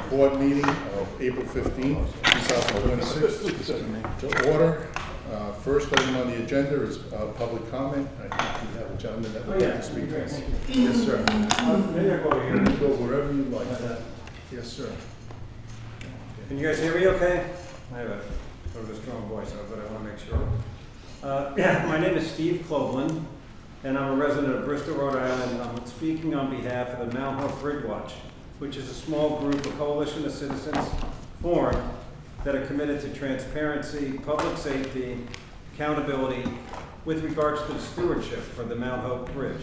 board meeting of April 15th, 2026 to order. First item on the agenda is public comment. I think we have a gentleman that would like to speak to us. Yes, sir. Maybe I go over You here. can go wherever you like. Yes, sir. Can you guys hear me okay? I have a sort of a strong voice, but I want to make sure. My name is Steve Cloveland, and I'm a resident of Bristol, Rhode Island. I'm speaking on behalf of the Mount Hope Bridge Watch, which is a small group, a coalition of citizens formed that are committed to transparency, public safety, accountability with regards to the stewardship for the Mount Hope Bridge.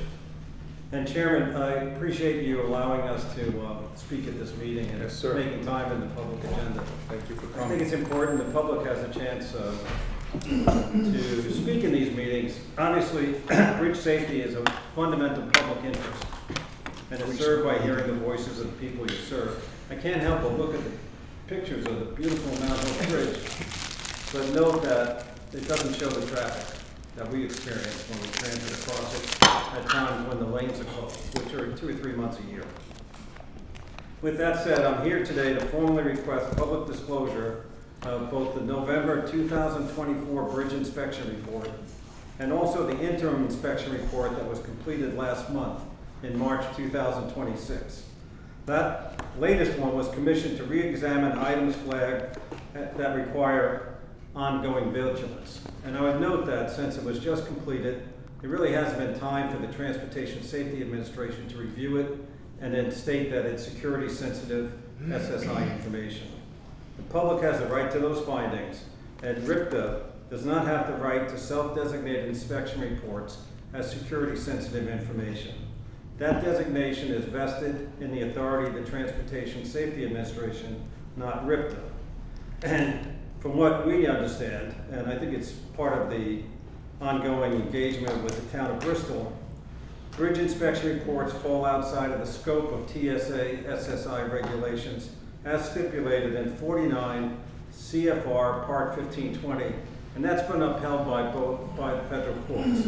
And Chairman, I appreciate you allowing us to speak at this meeting and Yes, sir. making time in the public agenda. Thank you for I think coming. it's important the public has a chance to speak in these meetings. Obviously, bridge safety is a fundamental public interest, and it's served by hearing the voices of the people you serve. I can't help but look at the pictures of the beautiful Mount Hope Bridge, but note that it doesn't show the traffic that we experience when we transit across it at times when the lanes are closed, which are 2 or 3 months a year. With that said, I'm here today to formally request public disclosure of both the November 2024 Bridge Inspection Report and also the interim inspection report that was completed last month in March 2026. That latest one was commissioned to re-examine items flagged that require ongoing vigilance. And I would note that since it was just completed, there really hasn't been time for the Transportation Safety Administration to review it and then state that it's security sensitive SSI information. The public has a right to those findings, and RIPTA does not have the right to self-designated inspection reports as security sensitive information. That designation is vested in the authority of the Transportation Safety Administration, not RIPTA. And from what we understand, and I think it's part of the ongoing engagement with the town of Bristol, bridge inspection reports fall outside of the scope of TSA SSI regulations as stipulated in 49 CFR Part 1520, and that's been upheld by the federal courts.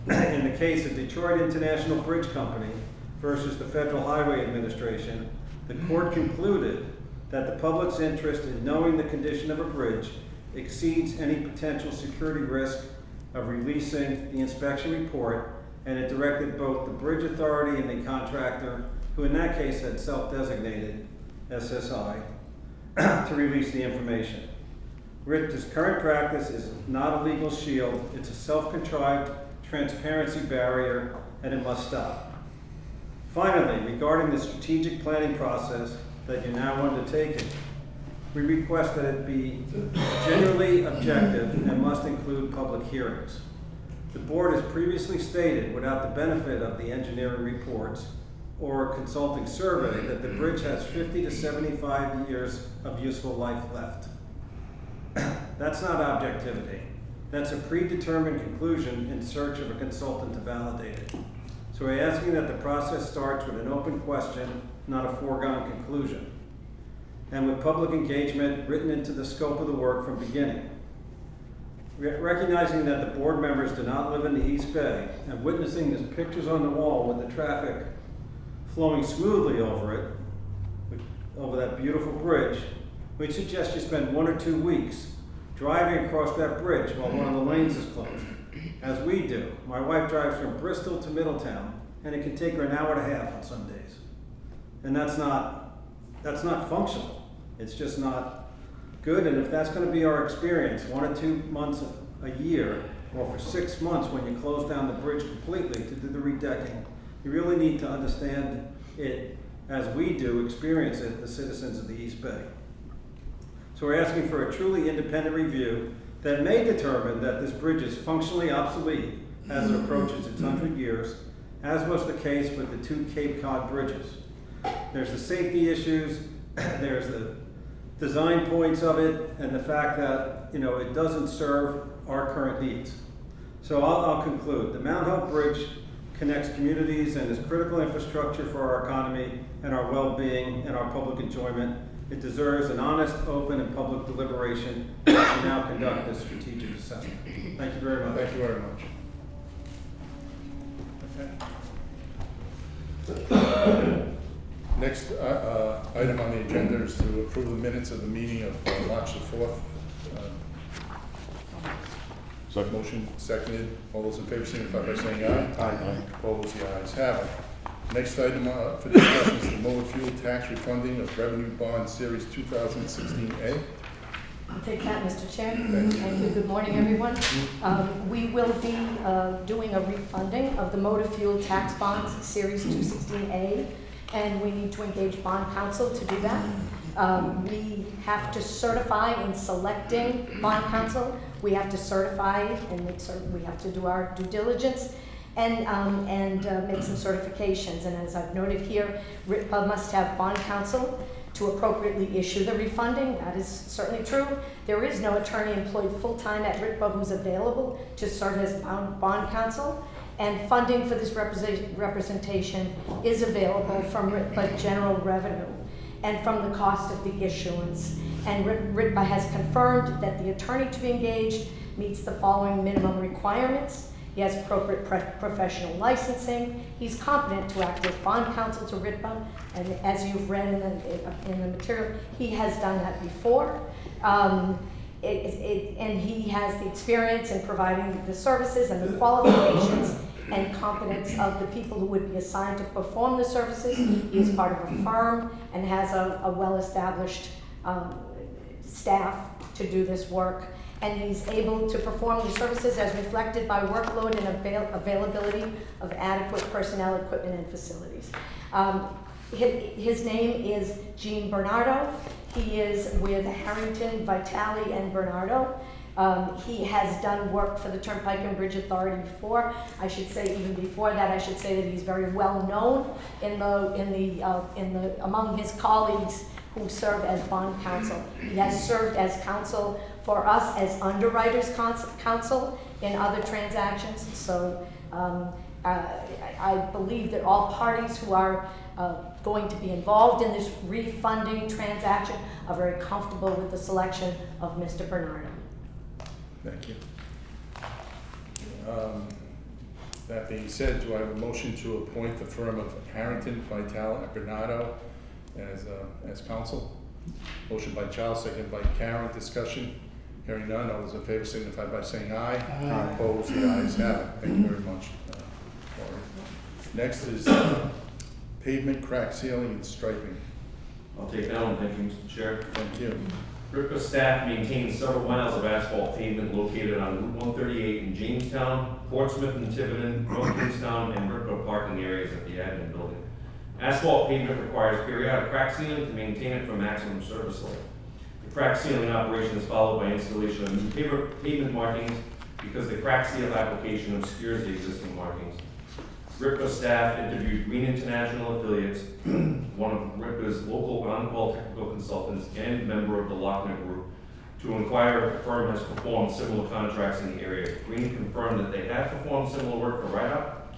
In the case of Detroit International Bridge Company versus the Federal Highway Administration, the court concluded that the public's interest in knowing the condition of a bridge exceeds any potential security risk of releasing the inspection report, and it directed both the bridge authority and the contractor, who in that case had self-designated SSI, to release the information. RIPTA's current practice is not a legal shield, it's a self-contrived transparency barrier, and it must stop. Finally, regarding the strategic planning process that you're now undertaking, we request that it be generally objective and must include public hearings. The board has previously stated, without the benefit of the engineering reports or consulting survey, that the bridge has 50 to 75 years of useful life left. That's not objectivity. That's a predetermined conclusion in search of a consultant to validate it. So we're asking that the process starts with an open question, not a foregone conclusion, and with public engagement written into the scope of the work from beginning. Recognizing that the board members do not live in the East Bay and witnessing the pictures on the wall with the traffic flowing smoothly over it, over that beautiful bridge, we suggest you spend 1 or 2 weeks driving across that bridge while one of the lanes is closed, as we do. My wife drives from Bristol to Middletown, and it can take her an hour and a half on some days. And that's not functional. It's just not good. And if that's going to be our experience 1 or 2 months a year, or for 6 months when you close down the bridge completely to do the redecking, you really need to understand it as we do experience it, the citizens of the East Bay. So we're asking for a truly independent review that may determine that this bridge is functionally obsolete as it approaches its 100 years, as was the case with the 2 Cape Cod bridges. There's the safety issues, there's the design points of it, and the fact that it doesn't serve our current needs. So I'll conclude. The Mount Hope Bridge connects communities and is critical infrastructure for our economy and our well-being and our public enjoyment. It deserves an honest, open, and public deliberation as we now conduct this strategic assessment. Thank you very much. Thank you very much. Okay. Next item on the agenda is to approve the minutes of the meeting of March the 4th. Second. Motion seconded. All those in favor signify by saying aye. Aye. Opposed, the ayes have it. Next item for discussion is the motor fuel tax refunding of revenue bond series 2016A. I'll take that, Mr. Chair. Thank you. Thank you. Good morning, everyone. We will be doing a refunding of the motor fuel tax bonds, Series 216A, and we need to engage bond counsel to do that. We have to certify in selecting bond counsel. We have to certify and make certain, we have to do our due diligence and make some certifications. And as I've noted here, RITPA must have bond counsel to appropriately issue the refunding. That is certainly true. There is no attorney employed full-time at RITPA who's available to serve as bond counsel. And funding for this representation is available from RITPA general revenue and from the cost of the issuance. And RITPA has confirmed that the attorney to be engaged meets the following minimum requirements. He has appropriate professional licensing. He's competent to act as bond counsel to RITPA, and as you've read in the material, he has done that before. And he has the experience in providing the services and the qualifications and competence of the people who would be assigned to perform the services. He is part of a firm and has a well-established staff to do this work. And he's able to perform the services as reflected by workload and availability of adequate personnel, equipment, and facilities. His name is Gene Bernardo. He is with Harrington, Vitale, and Bernardo. He has done work for the Turnpike and Bridge Authority before. I should say even before that, I should say that he's very well known among his colleagues who serve as bond counsel. He has served as counsel for us as underwriters counsel in other transactions. So I believe that all parties who are going to be involved in this refunding transaction are very comfortable with the selection of Mr. Bernardo. Thank you. That being said, do I have a motion to appoint the firm of Harrington, Vitale, and Bernardo as counsel? Motion by Charles, second by Karen. Discussion. Hearing none. All those in favor signify by saying aye. Aye. Opposed, the ayes have it. Thank you very much, Laurie. Next is pavement crack sealing and striping. I'll take that one, thank you, Mr. Chair. Thank you. RIPCA staff maintains several miles of asphalt pavement located on Route 138 in Jamestown, Portsmouth and Tiverton, North Kingstown, and RIPCA parking areas at the admin building. Asphalt pavement requires periodic crack sealing to maintain it for maximum service life. The crack sealing operation is followed by installation of new pavement markings because the crack seal application obscures the existing markings. RIPCA staff interviewed Green International affiliates, one of RIPCA's local on-call technical consultants and member of the Lochner Group, to inquire if the firm has performed similar contracts in the area. Green confirmed that they have performed similar work for write-up.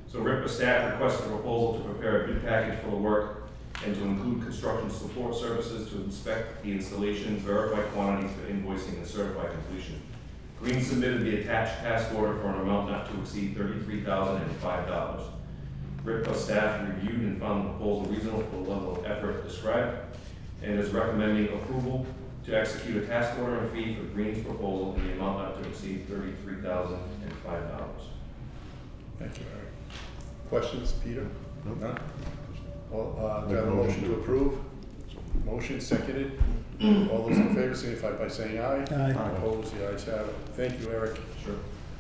So RIPCA staff requested a proposal to prepare a bid package for the work and to include construction support services to inspect the installation, verify quantities for invoicing, and certify completion. Green submitted the attached task order for an amount not to exceed $33,005. RIPCA staff reviewed and found the proposal reasonable for the level of effort described and is recommending approval to execute a task order and fee for Green's proposal in the amount not to exceed $33,005. Thank you, Eric. Questions, Peter? No. None? Well, do I have a motion to approve? Motion seconded. All those in favor signify by saying aye. Aye. Opposed, the ayes have it. Thank you, Eric. Sure.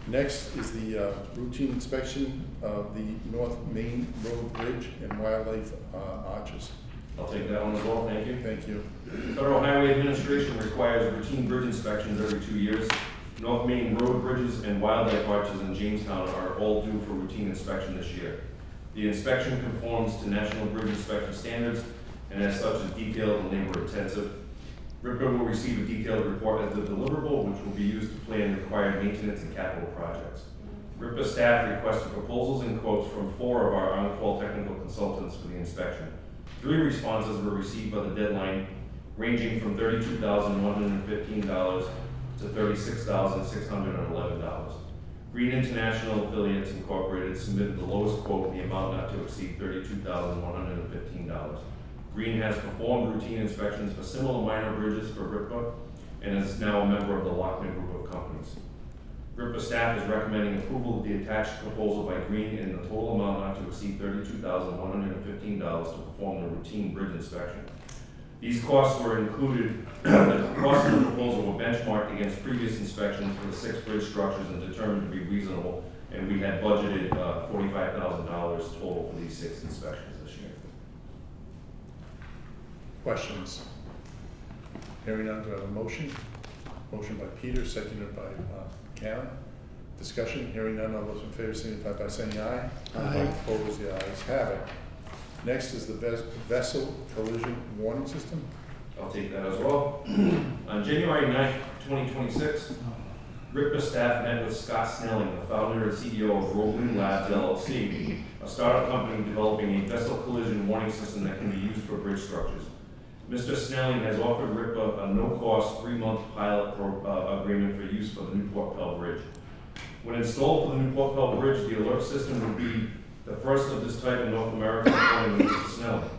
Next is the routine inspection of the North Main Road Bridge and Wildlife Arches. I'll take that one as well, thank you. Thank you. Federal Highway Administration requires routine bridge inspections every 2 years. North Main Road bridges and wildlife arches in Jamestown are all due for routine inspection this year. The inspection conforms to National Bridge Inspection Standards and as such is detailed and labor intensive. RIPCA will receive a detailed report as a deliverable which will be used to plan required maintenance and capital projects. RIPCA staff requested proposals and quotes from 4 of our on-call technical consultants for the inspection. 3 responses were received by the deadline, ranging from $32,115 to $36,611. Green International Affiliates Incorporated submitted the lowest quote in the amount not to exceed $32,115. Green has performed routine inspections for similar minor bridges for RIPA and is now a member of the Lockman Group of companies. RIPA staff is recommending approval of the attached proposal by Green in the total amount not to exceed $32,115 to perform the routine bridge inspection. These costs were included, the costs of the proposal were benchmarked against previous inspections for the 6 bridge structures and determined to be reasonable, and we had budgeted $45,000 total for these 6 inspections this year. Questions? Hearing none, do I have a motion? Motion by Peter, seconded by Karen. Discussion, hearing none, all those in favor signify by saying aye. Aye. Opposed, the ayes have it. Next is the vessel collision warning system. I'll take that as well. On January 9th, 2026, RIPA staff met with Scott Snelling, the founder and CEO of Roebling Labs LLC, a startup company developing a vessel collision warning system that can be used for bridge structures. Mr. Snelling has offered RIPA a no-cost 3-month pilot agreement for use for the Newport Pell Bridge. When installed for the Newport Pell Bridge, the alert system would be the first of this type in North America, according to Mr. Snelling.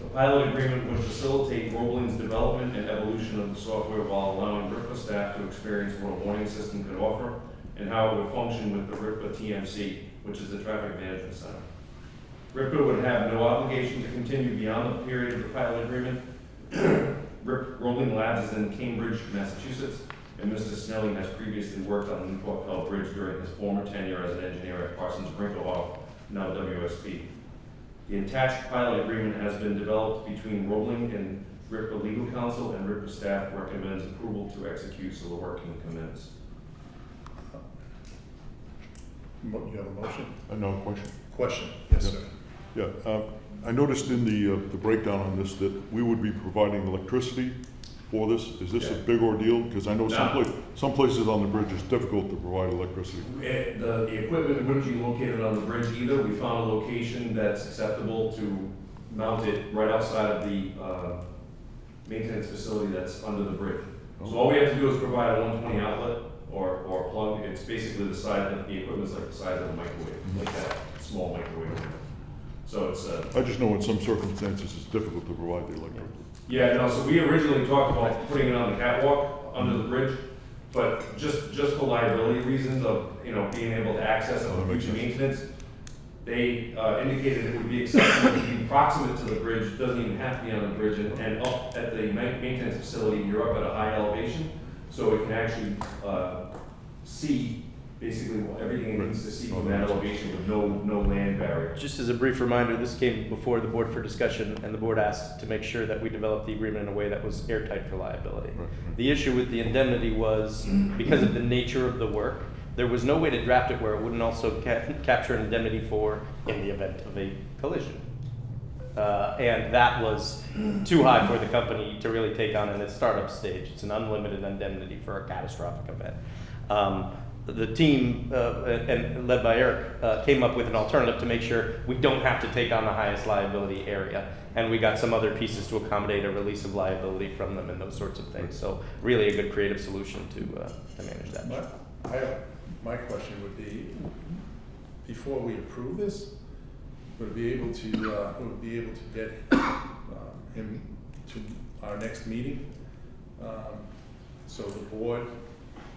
The pilot agreement would facilitate Roebling's development and evolution of the software while allowing RIPA staff to experience what a warning system could offer and how it would function with the RIPA TMC, which is the Traffic Management Center. RIPA would have no obligation to continue beyond the period of the pilot agreement. Roebling Labs is in Cambridge, Massachusetts, and Mr. Snelling has previously worked on the Newport Pell Bridge during his former tenure as an engineer at Parsons Brinckerhoff, now WSP. The attached pilot agreement has been developed between Roebling and RIPA legal counsel, and RIPA staff recommends approval to execute so the work can commence. You have a motion? No question. Question? Yes, Yep. sir. Yeah, I noticed in the breakdown on this that we would be providing electricity for this. Is this a Yeah. big ordeal? Because I know No. some places on the bridge it's difficult to provide electricity. The equipment wouldn't be located on the bridge either. We found a location that's acceptable to mount it right outside of the maintenance facility that's under the bridge. So all we have to do is provide a 120 outlet or a plug. It's basically the size of the equipment's like the size of a microwave, like that small microwave. So it's I just know in some circumstances it's difficult to provide the electricity. yeah, no, so we originally talked about putting it on the catwalk under the bridge, but just for liability reasons of, being able to access it Oh, for that makes future sense. maintenance, they indicated it would be acceptable to be proximate to the bridge, doesn't even have to be on the bridge, and up at the maintenance facility, you're up at a high elevation, so it can actually see basically everything it needs to see from that elevation with no land barrier. Just as a brief reminder, this came before the board for discussion, and the board asked to make sure that we developed the agreement in a way that was airtight for liability. Right. The issue with the indemnity was, because of the nature of the work, there was no way to draft it where it wouldn't also capture an indemnity for in the event of a collision. And that was too high for the company to really take on in its startup stage. It's an unlimited indemnity for a catastrophic event. The team, and led by Eric, came up with an alternative to make sure we don't have to take on the highest liability area. And we got some other pieces to accommodate a release of liability from them and those sorts of things. So really a good creative solution to manage that. My question would be, before we approve this, would be able to get him to our next meeting, so the board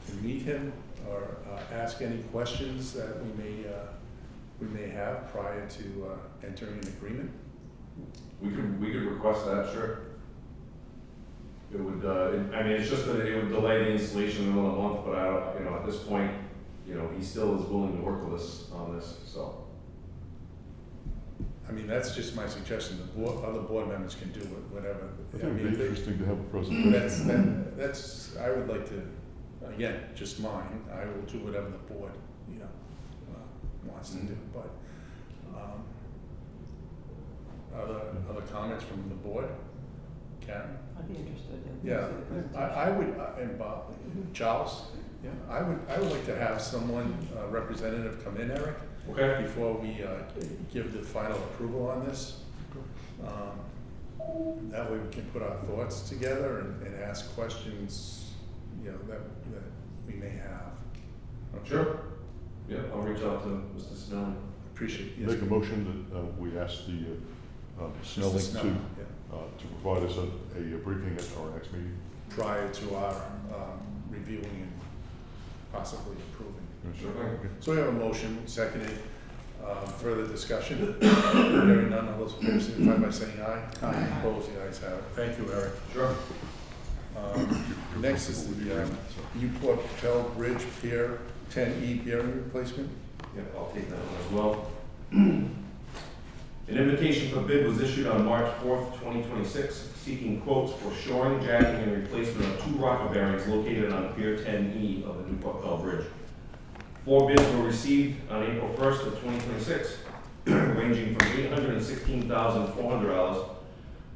can meet him or ask any questions that we may have prior to entering an agreement. We could request that, sure. It would, it's just that it would delay the installation another month, but I don't, at this point, he still is willing to work with us on this, so. I mean, that's just my suggestion. Other board members can do whatever. I think it'd be interesting to have a presentation. That's, I would like to, again, just mine. I will do whatever the board, wants to do, but, other comments from the board? Karen? I'd be interested in. Yeah, I would, and Bob, Charles, yeah, I would like to have someone, representative come in, Eric, Okay. before we give the final approval on this. That way we can put our thoughts together and ask questions, that we may have. Okay? Sure. Yeah, I'll reach out to Mr. Snelling. Appreciate it. Yes, Make a motion that we ask the Mr. Snelling Snelling, to yeah. to provide us a briefing at our next meeting. Prior to our reviewing and possibly approving. Okay. So we have a motion, seconded. Further discussion? Hearing none, all those in favor signify by saying aye. Aye. Opposed, the ayes have it. Thank you, Eric. Sure. Next is the Newport Pell Bridge Pier 10E bearing replacement. Yeah, I'll take that one as well. An invitation for bid was issued on March 4th, 2026, seeking quotes for shoring, jacking, and replacement of 2 rocker bearings located on Pier 10E of the Newport Pell Bridge. 4 bids were received on April 1st of 2026, ranging from $816,400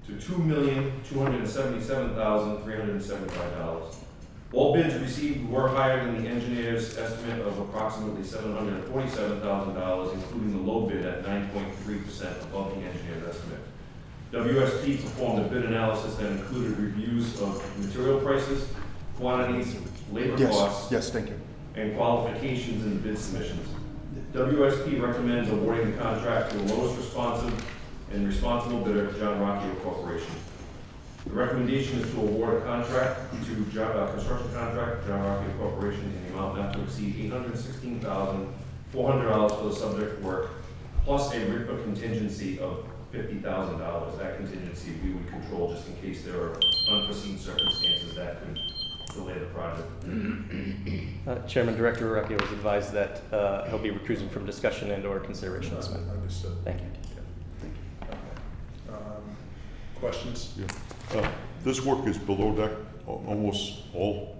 to $2,277,375. All bids received were higher than the engineer's estimate of approximately $747,000, including the low bid at 9.3% above the engineer's estimate. WSP performed a bid analysis that included reviews of material prices, quantities, labor costs, Yes, thank you. and qualifications in the bid submissions. WSP recommends awarding the contract to the lowest responsive and responsible bidder, John Rocchio Corporation. The recommendation is to award a contract to construction contract, John Rocchio Corporation, in the amount not to exceed $816,400 for the subject work, plus a RIPA contingency of $50,000. That contingency we would control just in case there are unforeseen circumstances that could delay the project. Chairman Director Recchio was advised that he'll be recusing from discussion and/or consideration of this matter. Understood. Thank you. Questions? Yeah. This work is below deck, almost all.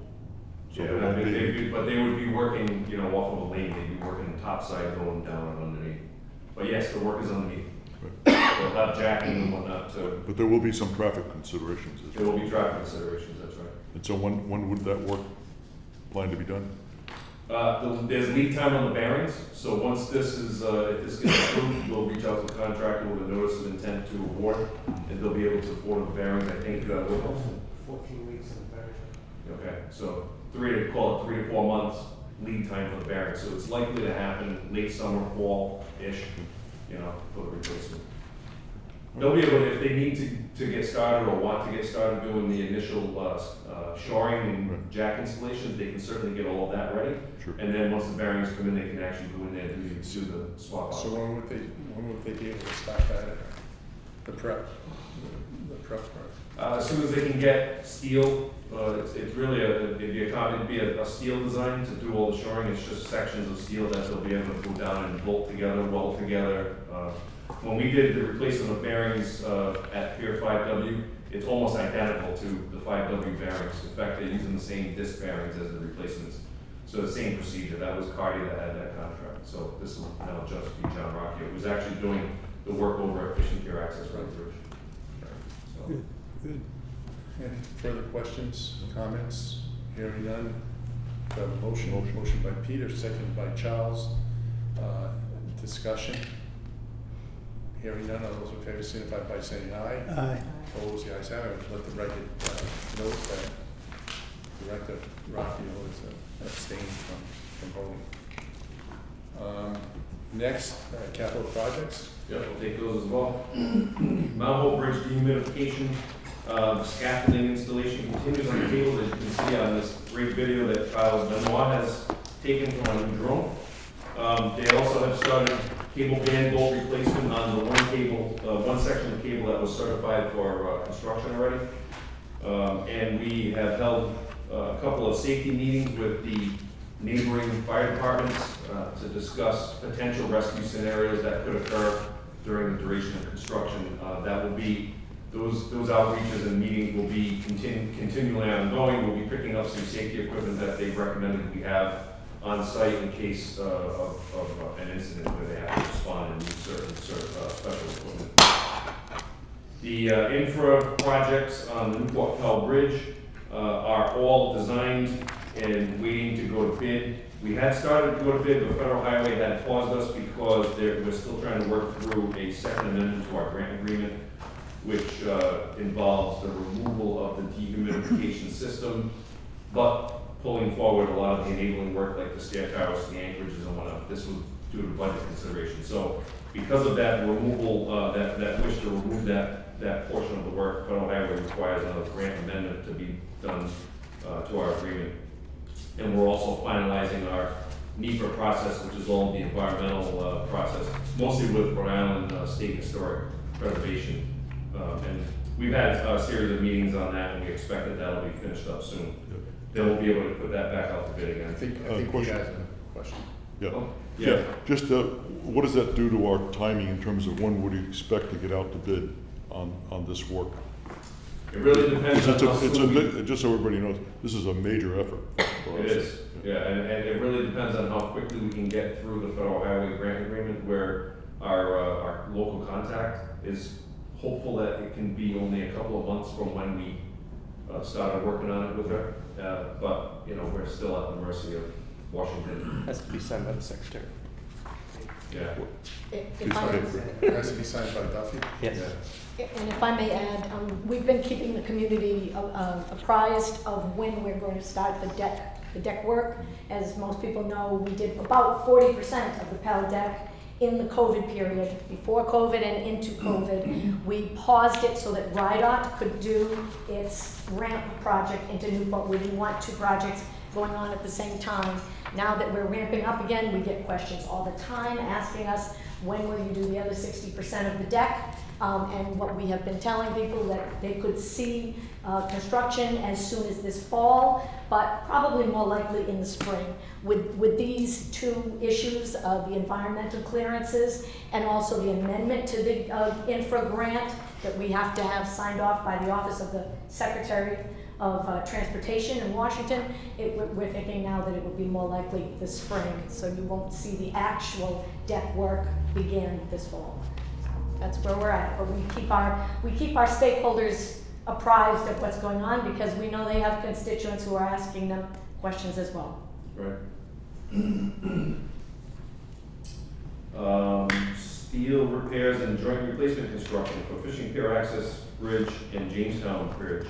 So Yeah, there I won't mean, be- but they would be working, you know, off of a lane, they'd be working topside going down and underneath. But yes, the work is underneath. They'll have jacking and whatnot too. But there will be some traffic considerations as There well. will be traffic considerations, that's right. And so when would that work plan to be done? There's lead time on the bearings, so once this is, if this gets approved, we'll reach out to the contractor with a notice of intent to award, and they'll be able to order the bearings, I think, what else? 14 weeks in the better. Okay, so 3 to 4 months lead time for the bearings, so it's likely to happen late summer, fall-ish, you know, for the replacement. They'll be able to, if they need to get started or want to get started doing the initial shoring and Right. jack installations, they can certainly get all of that ready. Sure. And then once the bearings come in, they can actually go in there and do the swap So out. when would they be able to start that, the prep part? As soon as they can get steel, it's really it'd be a steel design to do all the shoring. It's just sections of steel that they'll be able to put down and bolt together, weld together. When we did the replacement of bearings at Pier 5W, it's almost identical to the 5W bearings. In fact, they're using the same disc bearings as the replacements. So the same procedure. That was Cardi that had that contract. So this will now just be John Rocchio, who's actually doing the work over at Fishing Pier Access Road Bridge. So. Any further questions, comments? Hearing none. Do I have a motion? Motion by Peter, seconded by Charles. Discussion? Hearing none, all those in favor signify by saying aye. Aye. Opposed, the ayes have it. Let the record note that Director Rocchio is abstained from voting. Next, capital projects. Yeah, we'll take those as well. Mount Hope Bridge dehumidification, scaffolding installation continues on the table, as you can see on this great video that Kyle Benoit has taken from our new drone. They also have started cable band bolt replacement on the one section of cable that was certified for construction already. And we have held a couple of safety meetings with the neighboring fire departments to discuss potential rescue scenarios that could occur during the duration of construction. That will be, those outreaches and meetings will be continually ongoing. We'll be picking up some safety equipment that they've recommended we have on site in case of an incident where they have to respond and use certain special equipment. The infra projects on the Newport Pell Bridge are all designed and waiting to go to bid. We had started to go to bid, but Federal Highway had paused us because we're still trying to work through a second amendment to our grant agreement, which involves the removal of the dehumidification system, but pulling forward a lot of the enabling work like the stair towers, the anchorages and whatnot. This was due to budget consideration. So because of that removal, that wish to remove that that portion of the work, Federal Highway requires another grant amendment to be done to our agreement. And we're also finalizing our NEPA process, which is all the environmental process, mostly with Rhode Island State Historic Preservation. And we've had a series of meetings on that, and we expect that that'll be finished up soon. Then we'll be able to put that back out to bid again. I think he question. has a question. Yeah. Oh, Yeah, just, what does that do to our timing in terms of when would you expect to get out to bid on this work? It really depends on how It's a soon we- big, just so everybody knows, this is a major effort for It us. is, yeah, and it really depends on how quickly we can get through the Federal Highway Grant Agreement, where our local contact is hopeful that it can be only a couple of months from when we started working on it with her. But, you know, we're still at the mercy of Washington. Has to be signed by the secretary. Yeah. If I, It has to be signed by Duffy? Yes. and if I may add, we've been keeping the community apprised of when we're going to start the deck work. As most people know, we did about 40% of the Pell deck in the COVID period, before COVID and into COVID. We paused it so that RIDOT could do its ramp project into Newport. We didn't want two projects going on at the same time. Now that we're ramping up again, we get questions all the time asking us, when will you do the other 60% of the deck? And what we have been telling people that they could see construction as soon as this fall, but probably more likely in the spring. With these two issues, the environmental clearances and also the amendment to the infra grant that we have to have signed off by the Office of the Secretary of Transportation in Washington, we're thinking now that it would be more likely this spring, so you won't see the actual deck work begin this fall. That's where we're at, but we keep our stakeholders apprised of what's going on, because we know they have constituents who are asking them questions as well. Right. Steel repairs and joint replacement construction for Fishing Pier Access Bridge and Jamestown Bridge.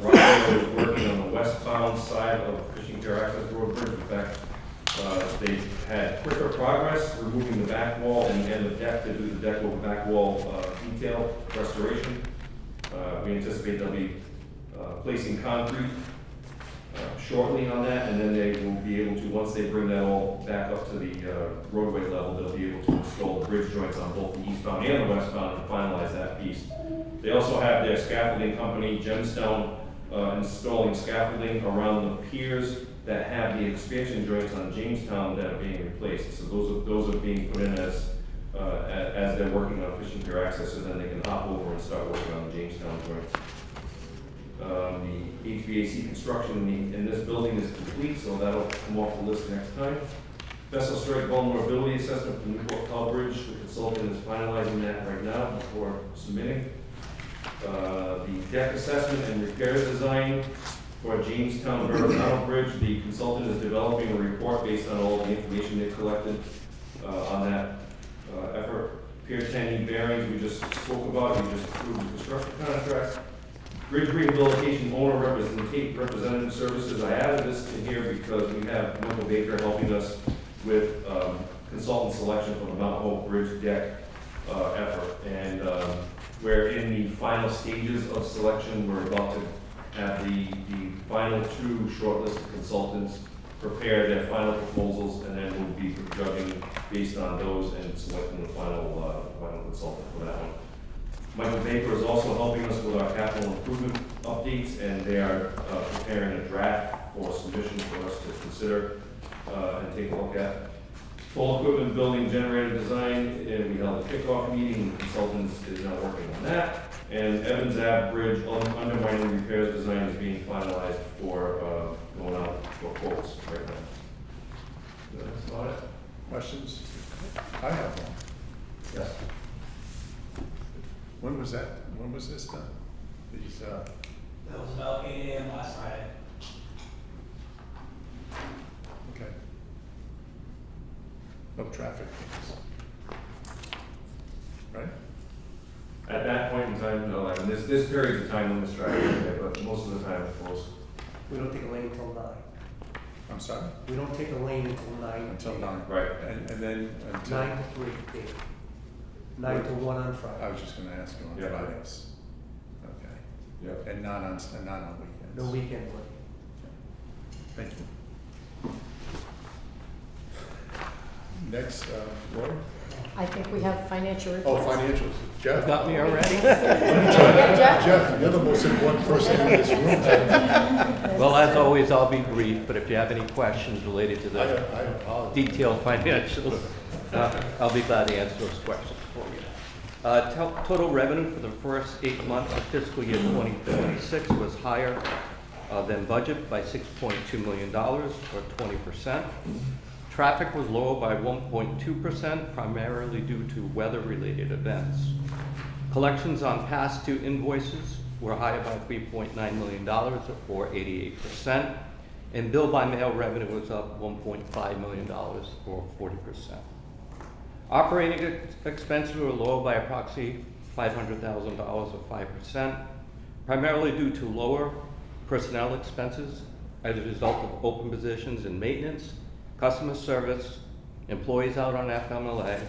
Rockwell is working on the westbound side of Fishing Pier Access Road Bridge. In fact, they've had quicker progress removing the back wall and the end of deck to do the deck over back wall detail restoration. We anticipate they'll be placing concrete shortly on that, and then they will be able to, once they bring that all back up to the roadway level, they'll be able to install the bridge joints on both the eastbound and the westbound and finalize that piece. They also have their scaffolding company, Gemstone, installing scaffolding around the piers that have the expansion joints on Jamestown that are being replaced. So those are being put in as they're working on Fishing Pier Access, so then they can hop over and start working on the Jamestown joints. The HVAC construction in this building is complete, so that'll come off the list next time. Vessel strike vulnerability assessment for Newport Call Bridge. The consultant is finalizing that right now before submitting. The deck assessment and repairs design for Jamestown Verrazano Bridge. The consultant is developing a report based on all the information they've collected on that effort. Pier 10 bearings we just spoke about. We just approved the construction contract. Bridge rehabilitation owner representative services. I added this in here because we have Michael Baker helping us with consultant selection for the Mount Hope Bridge deck effort. And we're in the final stages of selection. We're about to have the final two shortlisted consultants prepare their final proposals, and then we'll be judging based on those and selecting the final consultant for that one. Michael Baker is also helping us with our capital improvement updates, and they are preparing a draft for submission for us to consider and take a look at. Full equipment building generator design, and we held a kickoff meeting. The consultant is now working on that. And Evans Ave Bridge undermining repairs design is being finalized for going out for quotes right now. That's about it. Questions? I have one. Yes. When was that? When was this done? These, That was about 8 AM last Friday. okay. No traffic. Right? At that point in time, no, like, this period of time when this traffic is there, but most of the time it's closed. We don't take a lane until 9. I'm sorry? We don't take a lane until 9. Until 9. Right. And then until? 9 to 3, Dave. 9 to 1 on I Friday. was just gonna ask you on Yeah. Fridays. Okay. Yeah. And not on weekends? No weekend work. Thank you. Next, Laura? I think we have financial Oh, reports. financials. Jeff? Got me already? Yeah, Jeff? Jeff, you're the most important person in this room. Well, as always, I'll be brief, but if you have any questions related to I the apologize. detailed financials, I'll be glad to answer those questions for you. Total revenue for the first 8 months of fiscal year 2026 was higher than budget by $6.2 million, or 20%. Traffic was lower by 1.2%, primarily due to weather-related events. Collections on past due invoices were higher by $3.9 million, or 88%, and bill by mail revenue was up $1.5 million, or 40%. Operating expenses were lower by approximately $500,000, or 5%, primarily due to lower personnel expenses as a result of open positions in maintenance, customer service, employees out on FMLA,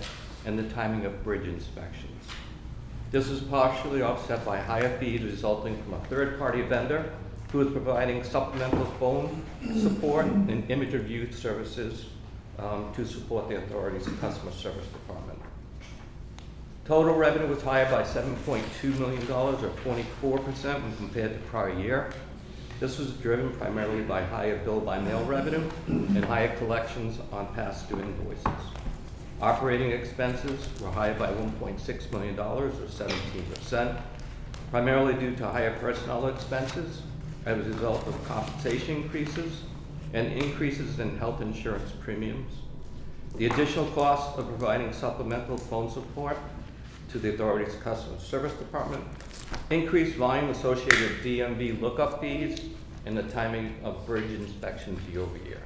and the timing of bridge inspections. This is partially offset by higher fees resulting from a third-party vendor who is providing supplemental phone support and image review services to support the authority's customer service department. Total revenue was higher by $7.2 million, or 24% when compared to prior year. This was driven primarily by higher bill by mail revenue and higher collections on past due invoices. Operating expenses were higher by $1.6 million, or 17%, primarily due to higher personnel expenses as a result of compensation increases and increases in health insurance premiums. The additional cost of providing supplemental phone support to the authority's customer service department, increased volume associated with DMV lookup fees, and the timing of bridge inspections year over year.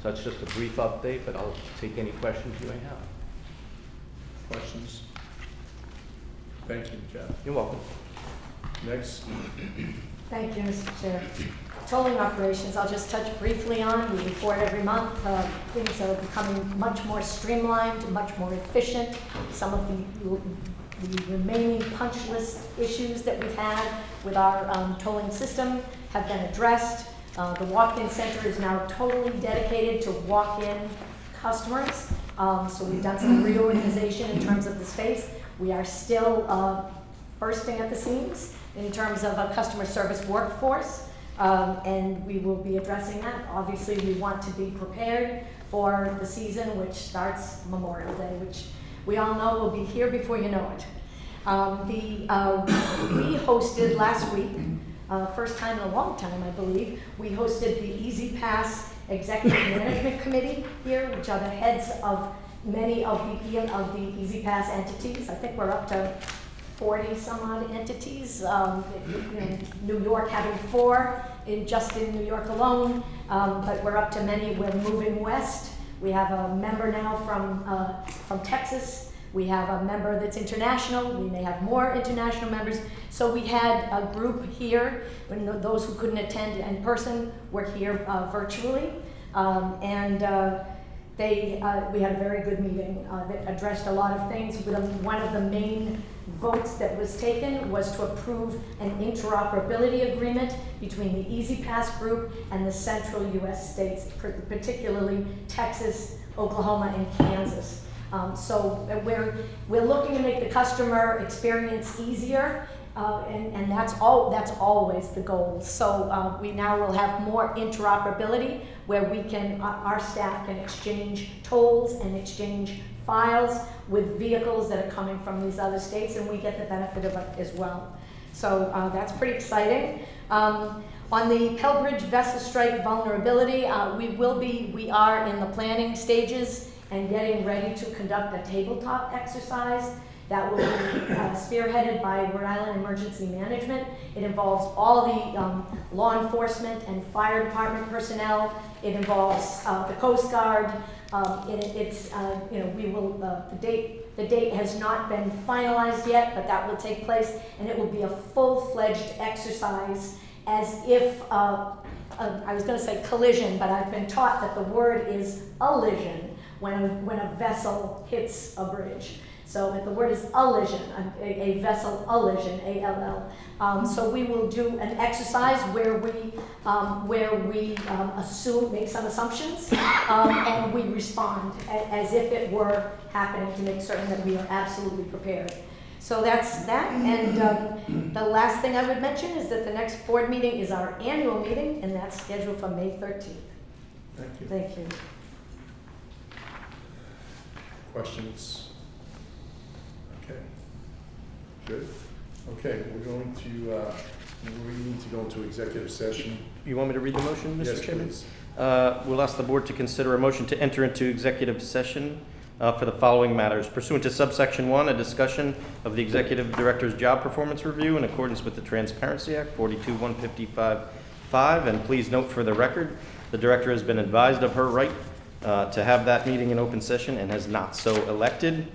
So that's just a brief update, but I'll take any questions you may have. Questions? Thank you, Jeff. You're welcome. Next, Thank you, Mr. Chair. Tolling operations, I'll just touch briefly on. We report every month. Things are becoming much more streamlined, much more efficient. Some of the remaining punch list issues that we've had with our tolling system have been addressed. The walk-in center is now totally dedicated to walk-in customers. So we've done some reorganization in terms of the space. We are still bursting at the seams in terms of a customer service workforce, and we will be addressing that. Obviously, we want to be prepared for the season, which starts Memorial Day, which we all know will be here before you know it. We hosted last week, first time in a long time, I believe, we hosted the Easy Pass Executive Management Committee here, which are the heads of many of the Easy Pass entities. I think we're up to 40 some odd entities, in New York having 4, just in New York alone, but we're up to many. We're moving west. We have a member now from Texas. We have a member that's international. We may have more international members. So we had a group here, when those who couldn't attend in person were here virtually, we had a very good meeting that addressed a lot of things. One of the main votes that was taken was to approve an interoperability agreement between the Easy Pass group and the central U.S. states, particularly Texas, Oklahoma, and Kansas. So we're looking to make the customer experience easier, and that's always the goal. So we now will have more interoperability where our staff can exchange tolls and exchange files with vehicles that are coming from these other states, and we get the benefit of it as well. So that's pretty exciting. On the Pell Bridge vessel strike vulnerability, we are in the planning stages and getting ready to conduct a tabletop exercise that will be spearheaded by Rhode Island Emergency Management. It involves all the law enforcement and fire department personnel. It involves the Coast Guard. The date has not been finalized yet, but that will take place, and it will be a full-fledged exercise as if, I was going to say collision, but I've been taught that the word is allision when a vessel hits a bridge. So the word is allision, a vessel allision, A-L-L. So we will do an exercise where we assume, make some assumptions, and we respond as if it were happening to make certain that we are absolutely prepared. So that's that, and the last thing I would mention is that the next board meeting is our annual meeting, and that's scheduled for May 13th. Thank you. Thank you. Questions? Okay. Good. Okay, we need to go into executive session. You want me to read the motion, Mr. Yes, Chairman? please. We'll ask the board to consider a motion to enter into executive session for the following matters. Pursuant to subsection 1, a discussion of the executive director's job performance review in accordance with the Transparency Act 42-155-5. And please note for the record, the director has been advised of her right to have that meeting in open session and has not so elected.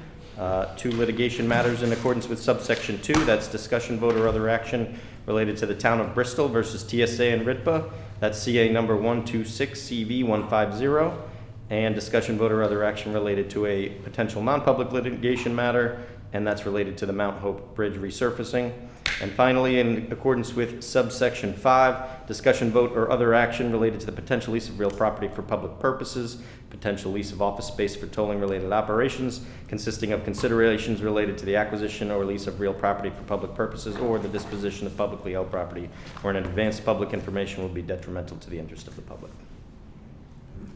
2 litigation matters in accordance with subsection 2, that's discussion, vote, or other action related to the town of Bristol versus TSA and RITPA, that's CA number 126CV150, and discussion, vote, or other action related to a potential non-public litigation matter, and that's related to the Mount Hope Bridge resurfacing. And finally, in accordance with subsection 5, discussion, vote, or other action related to the potential lease of real property for public purposes, potential lease of office space for tolling-related operations, consisting of considerations related to the acquisition or lease of real property for public purposes or the disposition of publicly held property, or in advance public information will be detrimental to the interest of the public.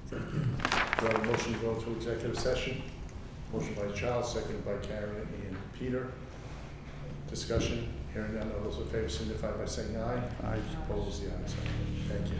Thank you. Do I have a motion to go into executive session? Motion by Charles, seconded by Karen and Peter. Discussion, hearing none, all those in favor signify by saying aye. Aye. Opposed, the ayes have it. Thank you.